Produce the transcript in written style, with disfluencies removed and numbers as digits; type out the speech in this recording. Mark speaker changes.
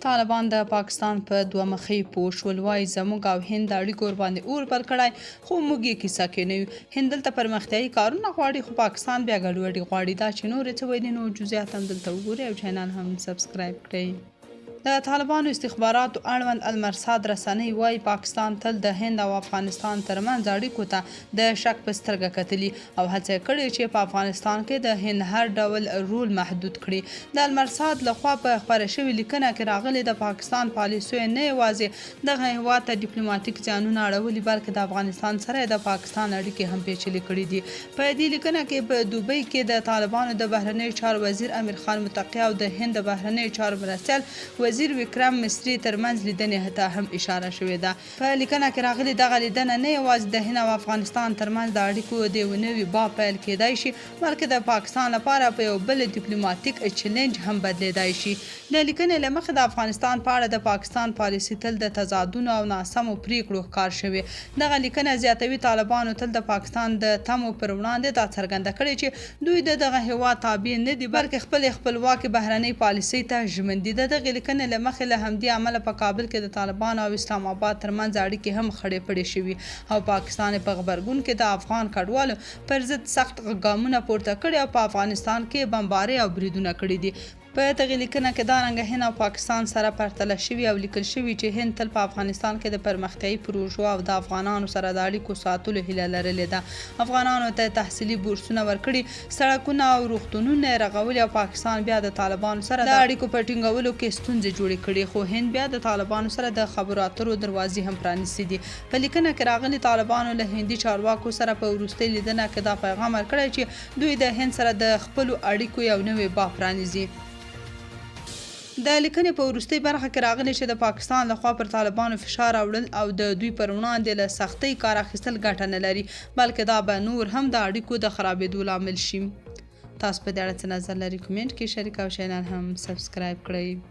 Speaker 1: طالبان د پاکستان په دوه مخی پوه شول، وایي زموږ او هند د اړیکو ورباندې اور بل کړی، خو موږ یې کیسه کې نه یو. هند دلته پرمختیایي کارونه غواړي، خو پاکستان بیا ګډوډي غواړي. دا چې نورې څه ویلي نو جزئیات هم دلته وګورئ او چینل هم سبسکرایب کړئ. د طالبانو استخباراتو اړوند المرصاد رسنۍ وایي پاکستان تل د هند او افغانستان ترمنځ اړیکو ته د شک په سترګه کتلي او هڅه کړې چې په افغانستان کې د هند هر ډول رول محدود کړي. د المرصاد لخوا په خپره شوې لیکنه کې راغلي د پاکستان پالیسیو نه یوازې دغه هېواد ته ډیپلوماټیک زیانونه اړولي، بلکې د افغانستان سره د پاکستان اړیکې هم پیچلې کړي دي. په دې لیکنه کې په دوبۍ کې د طالبانو د بهرنیو چارو وزیر امیر خان متقی او د هند د بهرنیو چارو مرستیال وزیر وکرم مصری ترمنځ لیدنې ته هم اشاره شوې ده. په لیکنه کې راغلي دغه لیدنه نه یوازې د هند او افغانستان ترمنځ د اړیکو د یو نوي باب پیل کېدای شي، بلکې د پاکستان لپاره په یو بل ډیپلوماټیک چیلنج هم بدلیدای شي. د لیکنې له مخې د افغانستان په اړه د پاکستان پالیسي تل د تضادونو او ناسمو پریکړو ښکار شوې. دغه لیکنه زیاتوي طالبانو تل د پاکستان د تمو پر وړاندې دا څرګنده کړې چې دوی د دغه هېواد تابع نه دي، بلکې خپلې خپلواکې بهرنۍ پالیسۍ ته ژمن دي. د دغې لیکنې له مخې له همدې امله په کابل کې د طالبانو او اسلام آباد ترمنځ اړیکې هم خړې پړې شوي او پاکستان په غبرګون کې د افغان کډوالو پر ضد سخت ګامونه پورته کړي او په افغانستان کې بمبارۍ او بریدونه کړي دي. په دغې لیکنه کې دا رنګه هند او پاکستان سره پرتله شوي او لیکل شوي چې هند تل په افغانستان کې د پرمختیایي پروژو او د افغانانو سره د اړیکو ساتلو هیله لرلې ده. افغانانو ته تحصیلي بورسونه ورکړي، سړکونه او روغتونونه یې رغولي او پاکستان بیا د طالبانو سره د اړیکو په ټینګولو کې ستونزې جوړې کړي، خو هند بیا د طالبانو سره د خبرو اترو دروازې هم پرانیستې دي. په لیکنه کې راغلي طالبانو له هندي چارواکو سره په وروستۍ لیدنه کې دا پیغام ورکړی چې دوی د هند سره د خپلو اړیکو یو نوی باب پرانیزي. د لیکنې په وروستۍ برخه کې راغلي چې د پاکستان لخوا پر طالبانو فشار راوړل او د دوی پر وړاندې له سختۍ کار اخیستل ګټه نه لري، بلکې دا به نور هم د اړیکو د خرابېدو لامل شي. تاسو په دې اړه څه نظر لرئ؟ کمنټ کې شریک او چینل هم سبسکرایب کړئ.